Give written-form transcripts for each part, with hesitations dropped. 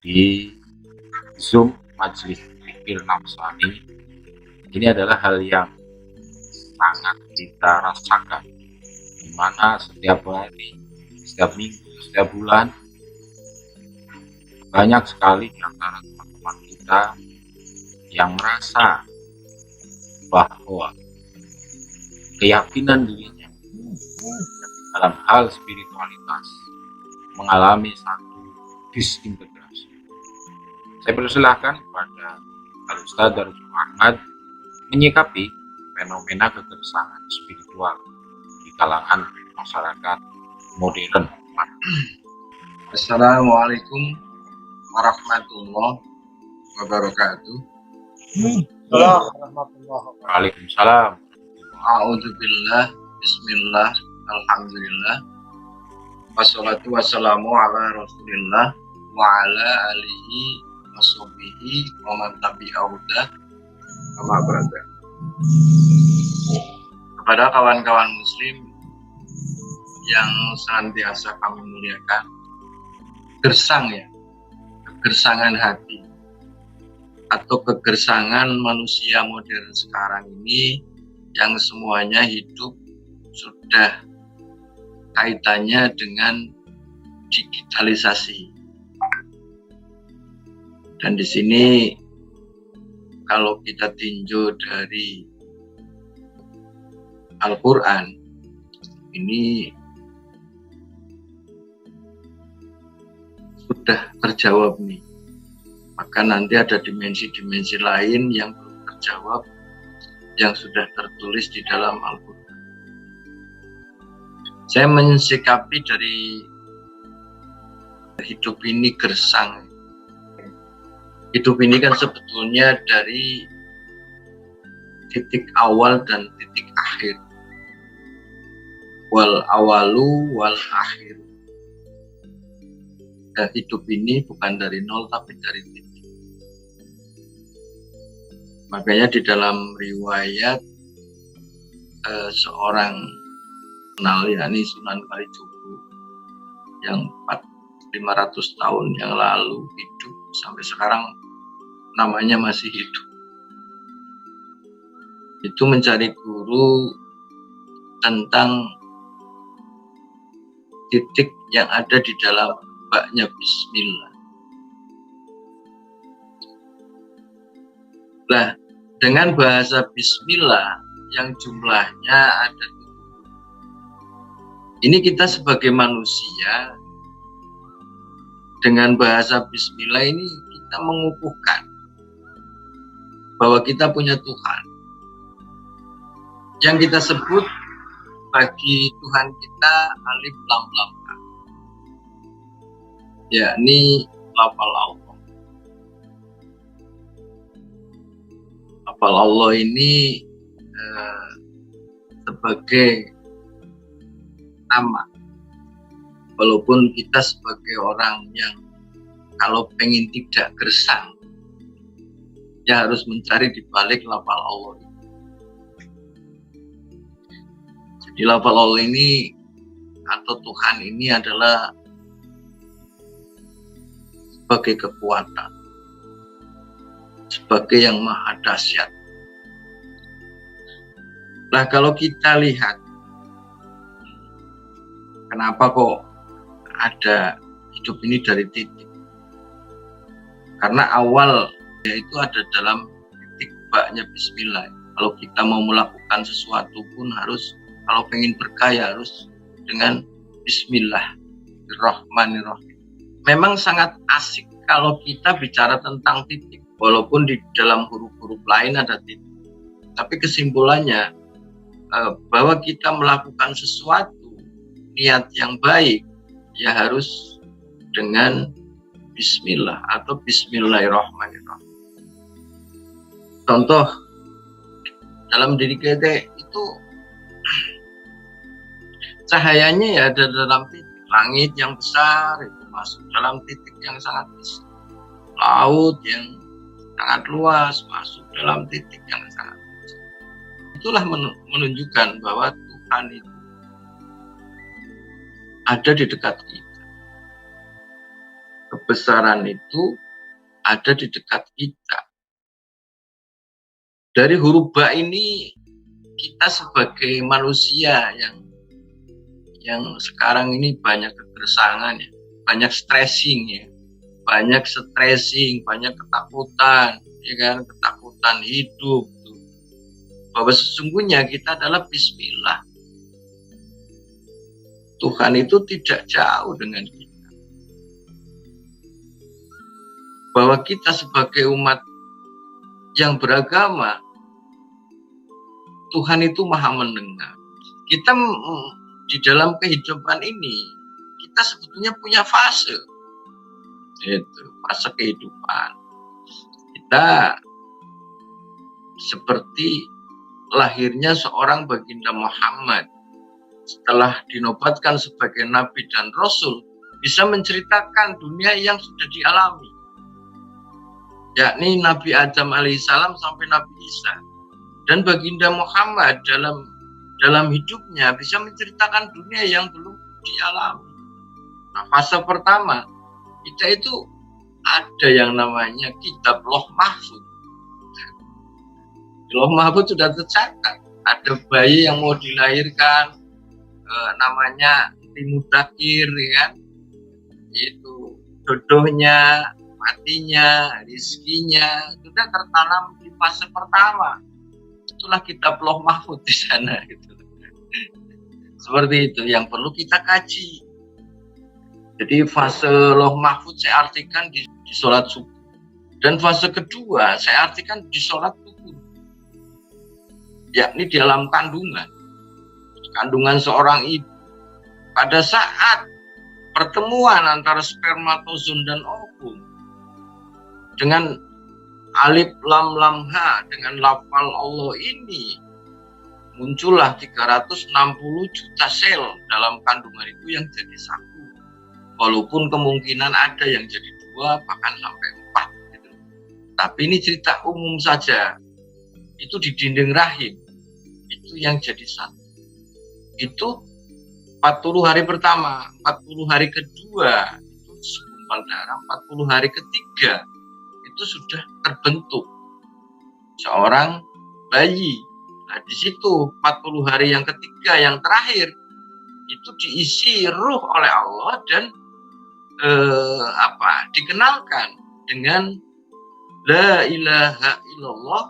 di Zoom Majelis Zikir Nafsani. Ini adalah hal yang sangat kita rasakan, di mana setiap hari, setiap minggu, setiap bulan banyak sekali di antara teman-teman kita yang merasa bahwa keyakinan dirinya dalam hal spiritualitas mengalami satu disintegrasi. Saya persilahkan kepada Al-Ustaz Darul Ahmad menyikapi fenomena kegersangan spiritual di kalangan masyarakat modern. Assalamualaikum warahmatullahi wabarakatuh. Waalaikumsalam. A'udzubillah, bismillah, alhamdulillah. Wassalatu wassalamu ala rasulillah wa ala alihi wa sahbihi wa man tabi'ahu amma ba'du. Kepada kawan-kawan muslim yang senantiasa kami muliakan, gersang ya, kegersangan hati atau kegersangan manusia modern sekarang ini yang semuanya hidup sudah kaitannya dengan digitalisasi. Dan di sini kalau kita tinjau dari Al-Quran, ini sudah terjawab nih. Maka nanti ada dimensi-dimensi lain yang belum terjawab, yang sudah tertulis di dalam Al-Quran. Saya mensikapi dari hidup ini gersang. Hidup ini kan sebetulnya dari titik awal dan titik akhir. Wal awalu wal akhir. Dan hidup ini bukan dari nol tapi dari titik. Makanya di dalam riwayat seorang kenal, yakni Sunan Kalijogo yang 500 tahun yang lalu hidup sampai sekarang namanya masih hidup. Itu mencari guru tentang titik yang ada di dalam baknya bismillah. Nah, dengan bahasa bismillah yang jumlahnya ada, ini kita sebagai manusia dengan bahasa bismillah ini kita mengukuhkan bahwa kita punya Tuhan yang kita sebut bagi Tuhan kita alif lam lam, yakni lafal Allah. Lafal Allah ini sebagai nama, walaupun kita sebagai orang yang kalau pengen tidak gersang, ya harus mencari di balik lafal Allah. Jadi lafal Allah ini atau Tuhan ini adalah sebagai kekuatan, sebagai yang maha dahsyat. Nah, kalau kita lihat kenapa kok ada hidup ini dari titik, karena awal yaitu ada dalam titik baknya bismillah. Kalau kita mau melakukan sesuatu pun harus, kalau pengen berkaya harus dengan bismillahirrahmanirrahim. Memang sangat asik kalau kita bicara tentang titik, walaupun di dalam huruf-huruf lain ada titik. Tapi kesimpulannya bahwa kita melakukan sesuatu niat yang baik ya harus dengan bismillah atau bismillahirrahmanirrahim. Contoh dalam diri kita itu cahayanya ya ada dalam titik. Langit yang besar itu masuk dalam titik yang sangat besar. Laut yang sangat luas masuk dalam titik yang sangat besar. Itulah menunjukkan bahwa Tuhan itu ada di dekat kita. kebesaran itu ada di dekat kita. Dari huruf ba ini kita sebagai manusia yang sekarang ini banyak kegersangan ya, banyak stressing ya, banyak ketakutan, ya kan, ketakutan hidup. Bahwa sesungguhnya kita adalah Bismillah. Tuhan itu tidak jauh dengan kita. Bahwa kita sebagai umat yang beragama, Tuhan itu maha mendengar. Kita di dalam kehidupan ini, kita sebetulnya punya fase. Itu fase kehidupan. Kita seperti lahirnya seorang baginda Muhammad setelah dinobatkan sebagai nabi dan rasul, bisa menceritakan dunia yang sudah dialami, yakni Nabi Adam alaihissalam sampai Nabi Isa. Dan baginda Muhammad dalam hidupnya bisa menceritakan dunia yang belum dialami. Nah, fase pertama kita itu ada yang namanya kitab Loh Mahfud. Loh Mahfud sudah tercatat, ada bayi yang mau dilahirkan, namanya Timudakir, ya kan? Itu jodohnya, matinya, rizkinya sudah tertanam di fase pertama. Itulah kitab Loh Mahfud di sana. Gitu. Seperti itu yang perlu kita kaji. Jadi fase Loh Mahfud saya artikan di sholat subuh. Dan fase kedua saya artikan di sholat duhur, yakni di dalam kandungan seorang ibu. Pada saat pertemuan antara spermatozoon dan ovum dengan alif lam lam ha, dengan lafal Allah ini, muncullah 360 juta sel dalam kandungan itu yang jadi satu. Walaupun kemungkinan ada yang jadi 2 bahkan sampai 4 gitu. Tapi ini cerita umum saja. Itu di dinding rahim itu yang jadi satu. Itu 40 hari pertama, 40 hari kedua itu segumpal darah, 40 hari ketiga itu sudah terbentuk seorang bayi. Nah, di situ 40 hari yang ketiga yang terakhir itu diisi ruh oleh Allah dan dikenalkan dengan la ilaha illallah,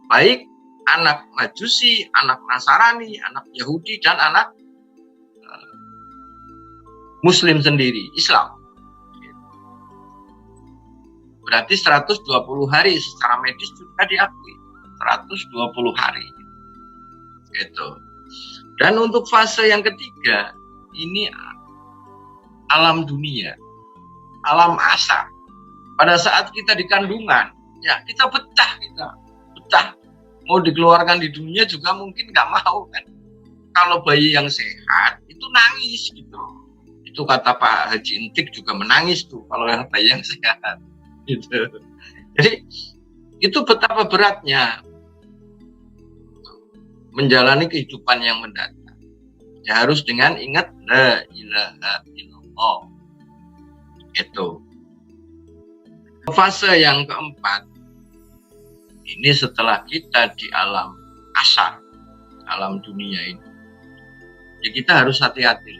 baik anak Majusi, anak Nasrani, anak Yahudi, dan anak Muslim sendiri, Islam. Berarti 120 hari secara medis juga diakui. 120 hari. Gitu. Dan untuk fase yang ketiga, ini alam dunia, alam asar. Pada saat kita di kandungan, ya kita betah. Mau dikeluarkan di dunia juga mungkin nggak mau kan. Kalau bayi yang sehat itu nangis gitu. Itu kata Pak Haji Intik juga menangis tuh kalau yang bayi yang sehat. Gitu. Jadi itu betapa beratnya menjalani kehidupan yang mendatang. Ya harus dengan ingat la ilaha illallah. Itu. Fase yang keempat, ini setelah kita di alam asar, alam dunia ini, ya kita harus hati-hati.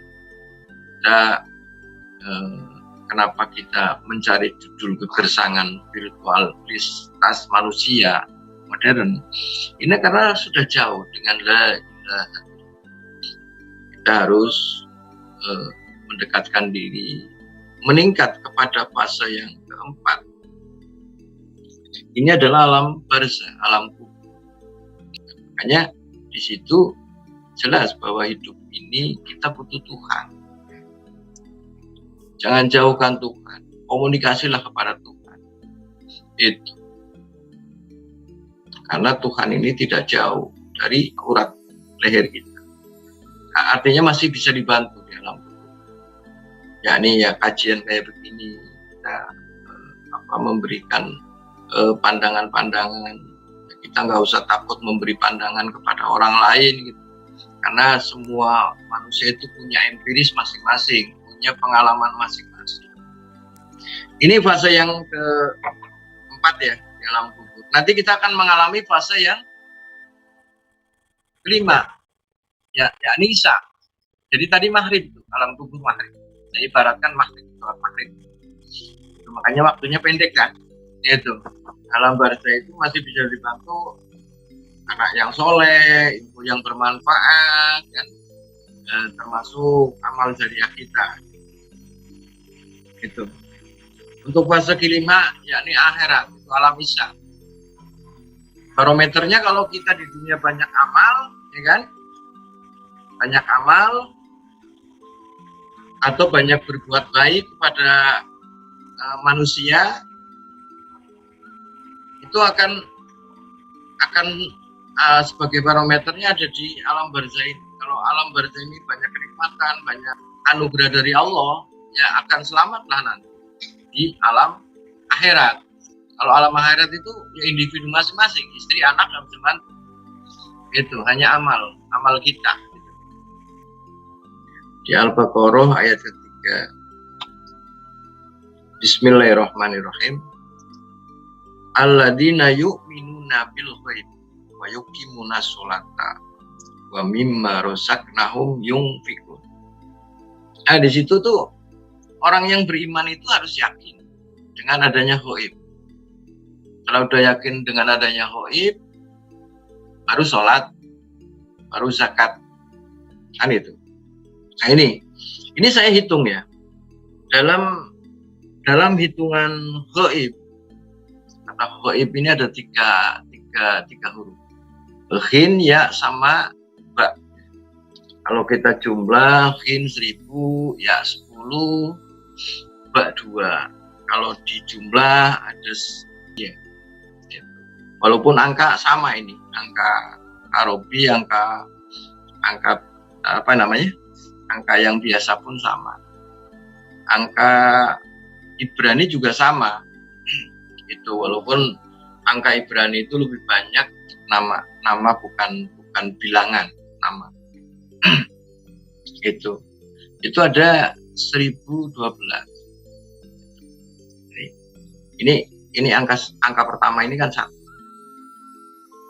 Kenapa kita mencari judul kegersangan virtualitas manusia modern? Ini karena sudah jauh dengan la ilaha. Kita harus mendekatkan diri, meningkat kepada fase yang keempat. Ini adalah alam barzah, alam kubur. Makanya di situ jelas bahwa hidup ini kita butuh Tuhan. Jangan jauhkan Tuhan, komunikasilah kepada Tuhan. Itu. Karena Tuhan ini tidak jauh dari urat leher kita. Nah, artinya masih bisa dibantu di alam kubur. Ya ini ya kajian kayak begini, kita memberikan pandangan-pandangan. Kita nggak usah takut memberi pandangan kepada orang lain gitu. Karena semua manusia itu punya empiris masing-masing, punya pengalaman masing-masing. Ini fase yang keempat ya di alam kubur. Nanti kita akan mengalami fase yang kelima, ya, yakni isya. Jadi tadi maghrib itu, alam kubur maghrib. Saya ibaratkan maghrib, sholat maghrib. Makanya waktunya pendek kan, itu. Alam barzah itu masih bisa dibantu anak yang soleh, ilmu yang bermanfaat, kan, termasuk amal jariah kita. Itu. Untuk fase kelima, yakni akhirat, itu alam isya. Barometernya kalau kita di dunia banyak amal, ya kan, banyak amal atau banyak berbuat baik kepada manusia, itu akan sebagai barometernya ada di alam barzah ini. Kalau alam barzah ini banyak kenikmatan, banyak anugerah dari Allah, ya akan selamatlah nanti di alam akhirat. Kalau alam akhirat itu ya individu masing-masing, istri, anak, dan sembantu. Itu hanya amal kita. Di Al-Baqarah ayat ketiga. Bismillahirrahmanirrahim. Alladzina yu'minuna bil ghaib wa yuqimuna sholata wa mimma razaqnahum yunfiqun. Nah, di situ tuh orang yang beriman itu harus yakin dengan adanya ghaib. Kalau udah yakin dengan adanya ghaib, baru sholat, baru zakat, kan itu. Nah ini saya hitung ya, dalam hitungan ghaib, kata ghaib ini ada tiga huruf, ghin, ya, sama ba. Kalau kita jumlah ghin 1000, ya 10, ba 2. Kalau dijumlah ada ya. Walaupun angka sama ini, angka Arabi, angka apa namanya? Angka yang biasa pun sama. Angka Ibrani juga sama. Itu walaupun angka Ibrani itu lebih banyak nama bukan bilangan nama. Itu ada 1012. Ini angka pertama ini kan satu.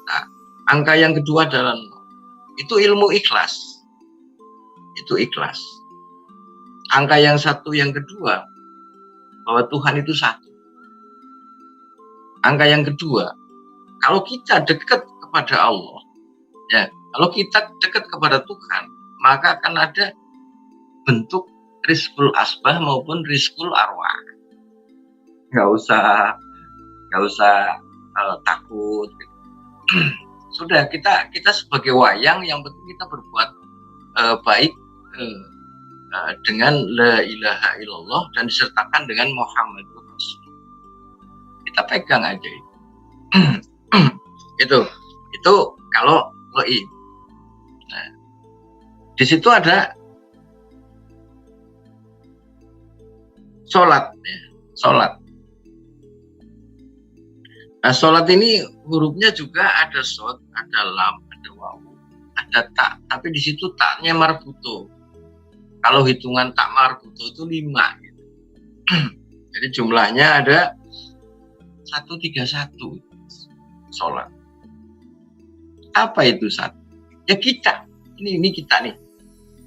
Nah, angka yang kedua adalah itu ilmu ikhlas. Itu ikhlas. Angka yang satu yang kedua bahwa Tuhan itu satu. Angka yang kedua, kalau kita dekat kepada Allah, ya, kalau kita dekat kepada Tuhan, maka akan ada bentuk rizqul asbah maupun rizqul arwah. Nggak usah takut. Sudah, kita sebagai wayang, yang penting kita berbuat baik dengan la ilaha illallah dan disertakan dengan Muhammadur Rasul. Kita pegang aja itu. itu kalau ghaib. Nah, di situ ada sholat, ya, sholat. Nah, sholat ini hurufnya juga ada shod, ada lam, ada wawu, ada tak. Tapi di situ taknya marbuto. Kalau hitungan tak marbuto itu 5. Gitu. Jadi jumlahnya ada 131 sholat. Apa itu satu? Ya kita. Ini kita nih.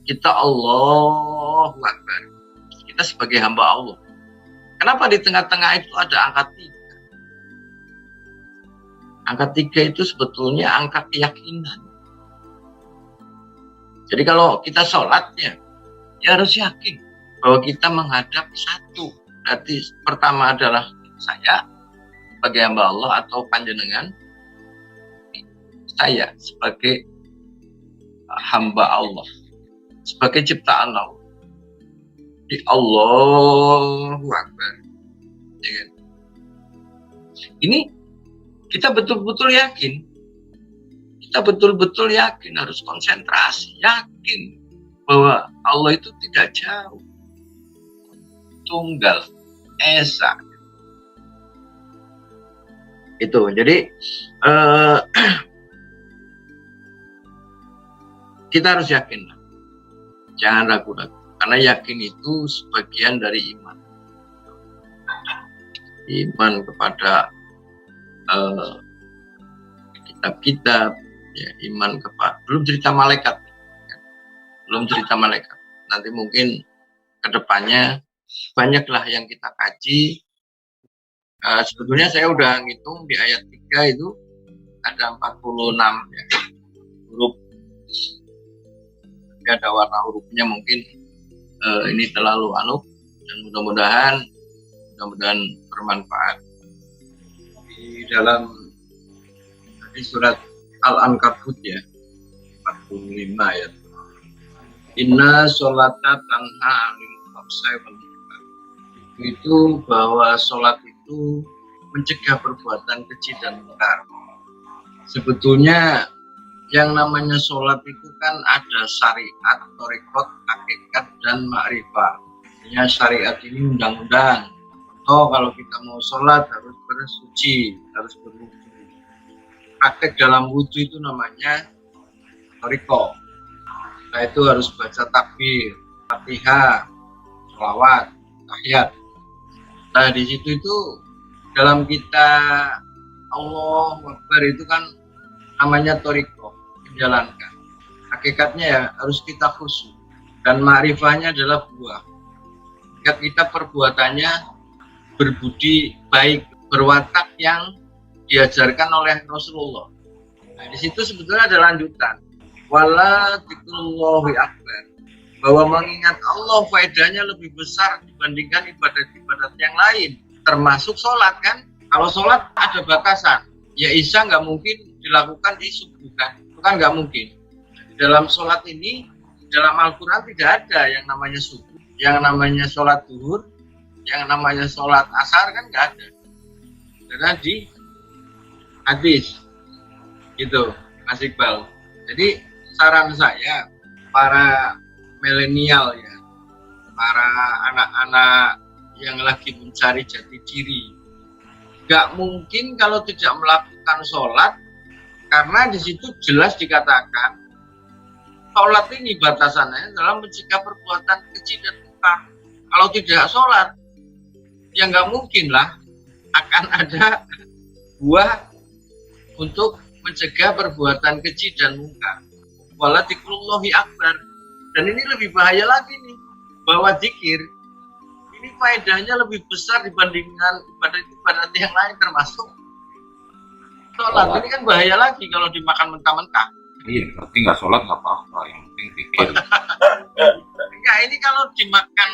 Kita Allahu Akbar. Kita sebagai hamba Allah. Kenapa di tengah-tengah itu ada angka 3? Angka 3 itu sebetulnya angka keyakinan. Jadi kalau kita sholat, ya harus yakin bahwa kita menghadap satu. Berarti pertama adalah saya sebagai hamba Allah atau panjenengan, saya sebagai hamba Allah, sebagai ciptaan Allah. Di Allahu Akbar. Ini kita betul-betul yakin. Kita betul-betul yakin, harus konsentrasi, yakin bahwa Allah itu tidak jauh, tunggal, esa. Itu. Jadi kita harus yakin, jangan ragu-ragu, karena yakin itu sebagian dari iman. iman kepada kitab-kitab, ya, iman kepada, belum cerita malaikat, ya, belum cerita malaikat. Nanti mungkin kedepannya banyaklah yang kita kaji. Sebetulnya saya udah ngitung di ayat 3 itu ada 46 ya, huruf. Tapi ada warna hurufnya mungkin ini terlalu dan mudah-mudahan bermanfaat. Di dalam di surat Al-Ankabut ya 45 ya. Inna sholata tanha 'anil fahsya'i wal munkar. Itu bahwa sholat itu mencegah perbuatan keji dan mungkar. Sebetulnya yang namanya sholat itu kan ada syariat, thariqat, hakikat, dan ma'rifah. Artinya syariat ini undang-undang. Kalau kita mau sholat harus bersuci, harus berwudu. Praktek dalam wudu itu namanya thariqah. Nah, itu harus baca takbir, Fatihah, sholawat, tahiyat. Nah, di situ itu dalam kita Allahu Akbar itu kan namanya thariqah, menjalankan. Hakikatnya ya harus kita khusyuk, dan ma'rifahnya adalah buah. Jika kita perbuatannya berbudi baik, berwatak yang diajarkan oleh Rasulullah. Nah, di situ sebetulnya ada lanjutan. Wala dzikrullahi akbar. Bahwa mengingat Allah faedahnya lebih besar dibandingkan ibadat-ibadat yang lain, termasuk sholat kan. Kalau sholat ada batasan, ya isya nggak mungkin dilakukan di subuh kan, itu kan nggak mungkin. Di dalam sholat ini, dalam Al-Quran tidak ada yang namanya subuh, yang namanya sholat zuhur, yang namanya sholat asar kan nggak ada. Karena di hadis gitu, Mas Iqbal. Jadi saran saya para milenial ya, para anak-anak yang lagi mencari jati diri, nggak mungkin kalau tidak melakukan sholat, karena di situ jelas dikatakan sholat ini batasannya dalam mencegah perbuatan keji dan mungkar. Kalau tidak sholat, ya nggak mungkin lah akan ada buah untuk mencegah perbuatan keji dan mungkar. Wala dzikrullahi akbar. Dan ini lebih bahaya lagi nih, bahwa zikir ini faedahnya lebih besar dibandingkan ibadat-ibadat yang lain, termasuk sholat. Ini kan bahaya lagi kalau dimakan mentah-mentah. Iya, berarti nggak sholat nggak apa-apa, yang penting zikir. Enggak, ini kalau dimakan,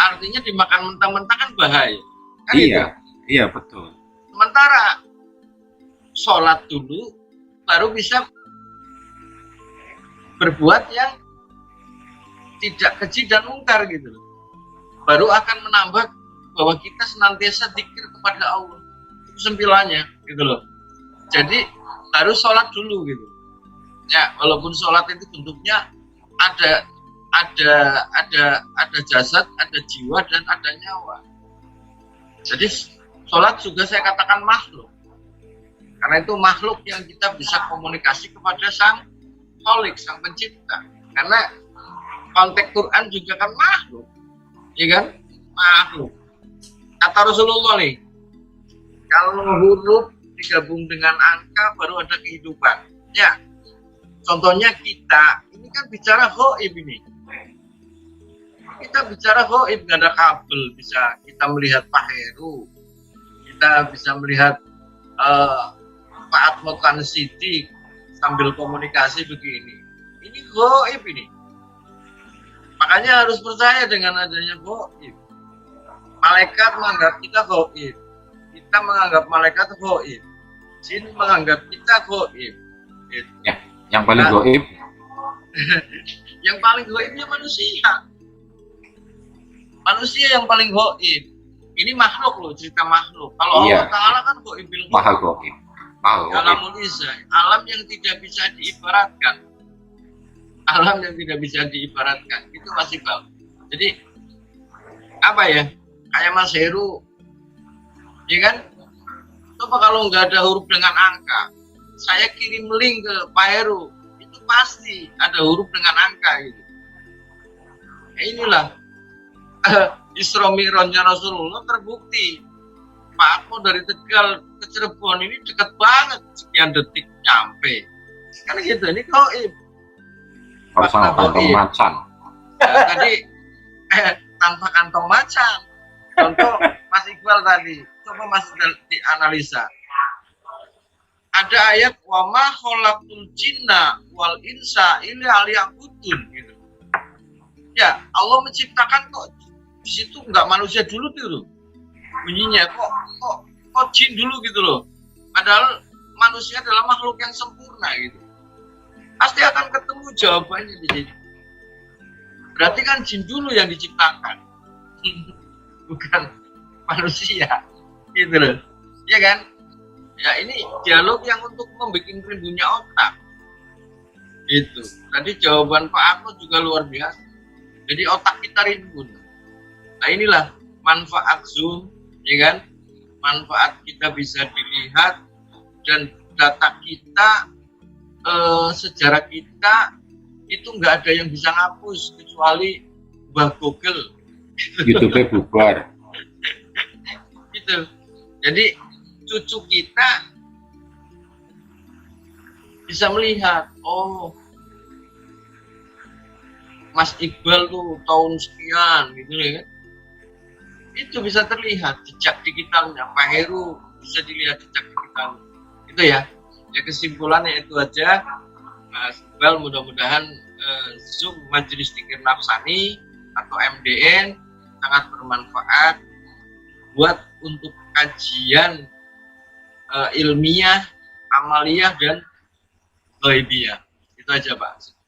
artinya dimakan mentah-mentah kan bahaya. Kan Iya, itu? iya betul. Sementara sholat dulu, baru bisa berbuat yang tidak keji dan mungkar gitu. Baru akan menambah bahwa kita senantiasa zikir kepada Allah. Itu sempilannya gitu loh. Jadi harus sholat dulu gitu. Ya, walaupun sholat itu bentuknya ada jasad, ada jiwa, dan ada nyawa. Jadi sholat juga saya katakan makhluk. Karena itu makhluk yang kita bisa komunikasi kepada Sang Khalik, Sang Pencipta. Karena konteks Quran juga kan makhluk, ya kan? Makhluk. Kata Rasulullah nih, kalau huruf digabung dengan angka baru ada kehidupan. Ya, contohnya kita ini kan bicara ghaib ini. Kita bicara ghaib, nggak ada kabel, bisa kita melihat Pak Heru, kita bisa melihat Pak Atmokan Sidik sambil komunikasi begini. Ini ghaib ini. Makanya harus percaya dengan adanya ghaib. Malaikat menganggap kita ghaib. Kita menganggap malaikat ghaib. Jin menganggap kita ghaib. Ya, yang paling ghaib. Yang paling ghaibnya manusia. Manusia yang paling ghaib. Ini makhluk loh, cerita makhluk. Kalau Iya. Allah Ta'ala kan ghaib bil Maha ghaib. Alamul Izzah, alam yang tidak bisa diibaratkan. Alam yang tidak bisa diibaratkan. Itu masih bal. Jadi apa ya? Kayak Mas Heru, ya kan? Coba kalau nggak ada huruf dengan angka, saya kirim link ke Pak Heru, itu pasti ada huruf dengan angka gitu. Inilah Isra Mi'rajnya Rasulullah terbukti Pak Akmo dari Tegal ke Cirebon ini dekat banget, sekian detik nyampe. Kan gitu, ini goib. Harus sama kantong macan. Ya, tadi tanpa kantong macan. Contoh Mas Iqbal tadi, coba Mas dianalisa. Ada ayat wa ma khalaqul jinna wal insa illa liya'budun gitu. Ya, Allah menciptakan kok di situ nggak manusia dulu tuh bunyinya, kok jin dulu gitu loh. Padahal manusia adalah makhluk yang sempurna gitu. Pasti akan ketemu jawabannya di sini. Berarti kan jin dulu yang diciptakan, bukan manusia, gitu loh. Ya kan? Ya ini dialog yang untuk membuat rindunya otak. Itu. Tadi jawaban Pak Akmo juga luar biasa. Jadi otak kita rindu. Nah inilah manfaat Zoom, ya kan? Manfaat kita bisa dilihat dan data kita, sejarah kita itu nggak ada yang bisa ngapus kecuali Mbah Google. YouTube-nya bubar. Gitu. Jadi cucu kita bisa melihat, oh Mas Iqbal tuh tahun sekian gitu ya kan. Itu bisa terlihat jejak digitalnya. Pak Heru bisa dilihat jejak digitalnya. Itu ya. Ya kesimpulannya itu aja. Mas Iqbal mudah-mudahan Zoom Majelis Dzikir Nafsani atau MDN sangat bermanfaat buat untuk kajian ilmiah, amaliyah dan ghaibiyah. Itu aja Pak.